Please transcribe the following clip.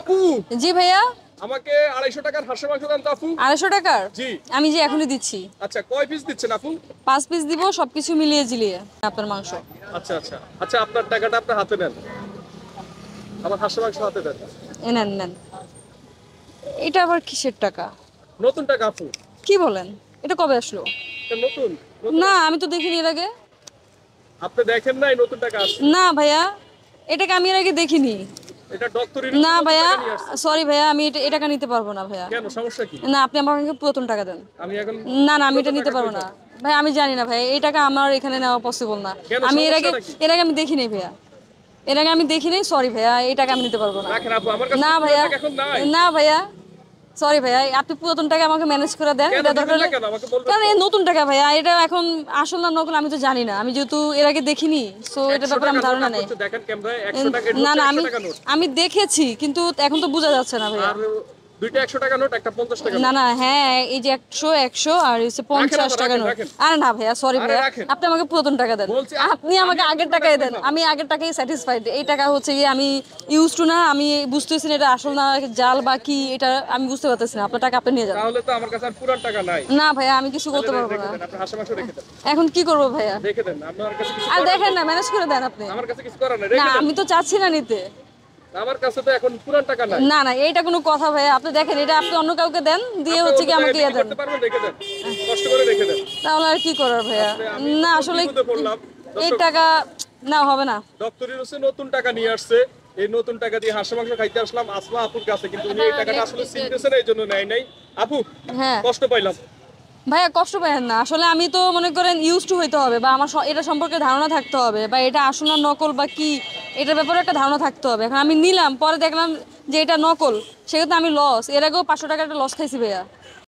আপু জি ভাইয়া, আমাকে 250 টাকার হাঁসের মাংস দেন তো আপু। 250 টাকার? জি। আমি যে এখনই দিচ্ছি। আচ্ছা কয় পিস দিচ্ছেন আপু? 5 পিস দিব, সবকিছু মিলিয়ে জিলিয়ে আপনার মাংস। আচ্ছা আচ্ছা আচ্ছা, আপনার টাকাটা আপনি হাতে নেন, আমার হাঁসের মাংস হাতে দেন। নেন নেন। এটা আবার কিসের টাকা? নতুন টাকা আপু। কি বলেন? এটা কবে আসলো? এটা নতুন নতুন। না, আমি তো দেখিনি এর আগে। আপনি দেখেন নাই নতুন টাকা আসছে? না ভাইয়া, এটাকে আমি এর আগে দেখিনি। এটা ডক্টর না নতুন ভাইয়া, টাকা নিয়ে আসছে। সরি ভাইয়া, আমি এটা টাকা নিতে পারবো না ভাইয়া। কেন, সমস্যা কি? না, আপনি আমাকে পুরাতন টাকা দেন। আমি এখন না না, আমি এটা নতুন নিতে টাকা পারবো কই না পাবো? ভাই। আমি জানি না ভাই, এই টাকা আমার এখানে নেওয়া পসিবল না। কেন, আমি এর আগে সমস্যাটা কি? আমি দেখিনি ভাইয়া। এর আগে আমি দেখিনি, সরি ভাইয়া, এই টাকা আমি নিতে পারবো না। রাখেন আপু, আমার কাছে না পুরো ভাইয়া, টাকা এখন নাই। না ভাইয়া, সরি ভাইয়া, আপনি পুরাতন টাকা আমাকে ম্যানেজ করে দেন। কেন এটা দিবেন দরকার না হলে, কেন আমাকে বলবেন কারণ তো? এই নতুন টাকা ভাইয়া, এটা এখন আসল না নকল আমি তো জানি না। আমি যেহেতু এর আগে দেখিনি, সো এটার 100 ব্যাপারে টাকা আমার ধারণা নোট নেই। হচ্ছে, দেখেন ক্যামেরায় 100 টাকা নোট, না না, 100 টাকা নোট। আমি দেখেছি, কিন্তু এখন তো বোঝা যাচ্ছে না ভাইয়া। আর দুইটা 100 টাকা নোট, একটা 50 টাকা না নোট। না, হ্যাঁ, এই যে 100 100 আর হচ্ছে 50 রাখেন, টাকা নোট। রাখেন। আরে না ভাইয়া, সরি আরে ভাইয়া, রাখেন। আপনি আমাকে পুরাতন টাকা দেন। বলছি, আপনি আমাকে আমি আগের পুরো টাকাই টাকা দেন। পাবো। আমি আগের টাকাই স্যাটিসফাইড। এই টাকা হচ্ছে গিয়ে আমি ইউজ টু না, আমি বুঝতেছি না এটা আসল না জাল বা কি, এটা আমি বুঝতে পারতেছি না। আপনার টাকা আপনি নিয়ে যান। তাহলে তো আমার কাছে আর পুরান টাকা নাই। না ভাইয়া, আমি কিছু করতে পারবো রেখে না। দেন, আপনি হাঁসের মাংস রেখে দেন। এখন কি করবো ভাইয়া? রেখে দেন, আপনার কাছে কিছু আর করার দেখেন নেই। না, ম্যানেজ করে দেন আপনি। আমার কাছে কিছু করার নাই, না, রেখে দেন। আমি তো চাচ্ছি না নিতে। আমার কাছে তো এখন পুরান টাকা নাই। না না, এইটা কোনো কথা ভাইয়া? আপনি দেখেন, এটা আপনি অন্য কাউকে দেন, দিয়ে আপনি হচ্ছে অন্য কি আমাকে জায়গায় ইয়ে বিক্রি দেন। করতে পারবেন, রেখে দেন, কষ্ট করে রেখে দেন। তাহলে আর কি করার ভাইয়া? আমি না তো আসলে বিপদে পড়লাম। এই দর্শক, টাকা না, হবে না। ডক্টর ইউনূস নতুন টাকা নিয়ে আসছে, এই নতুন টাকা দিয়ে হাঁসের মাংস খাইতে আসলাম আসমা আপুর কাছে, কিন্তু উনি এই টাকাটা আসলে চিনতেছেন, এই জন্য নেয় নাই। আপু হ্যাঁ কষ্ট পাইলাম। ভাইয়া, কষ্ট পাবেন না। আসলে আমি তো মনে করেন ইউজ টু হইতে হবে, বা আমার এটা সম্পর্কে ধারণা থাকতে হবে, বা এটা আসল না নকল বা কি, এটার ব্যাপারে একটা ধারণা থাকতে হবে। এখন আমি নিলাম, পরে দেখলাম যে এটা নকল, সেক্ষেত্রে আমি লস। এর আগেও 500 টাকা একটা লস খাইছি ভাইয়া।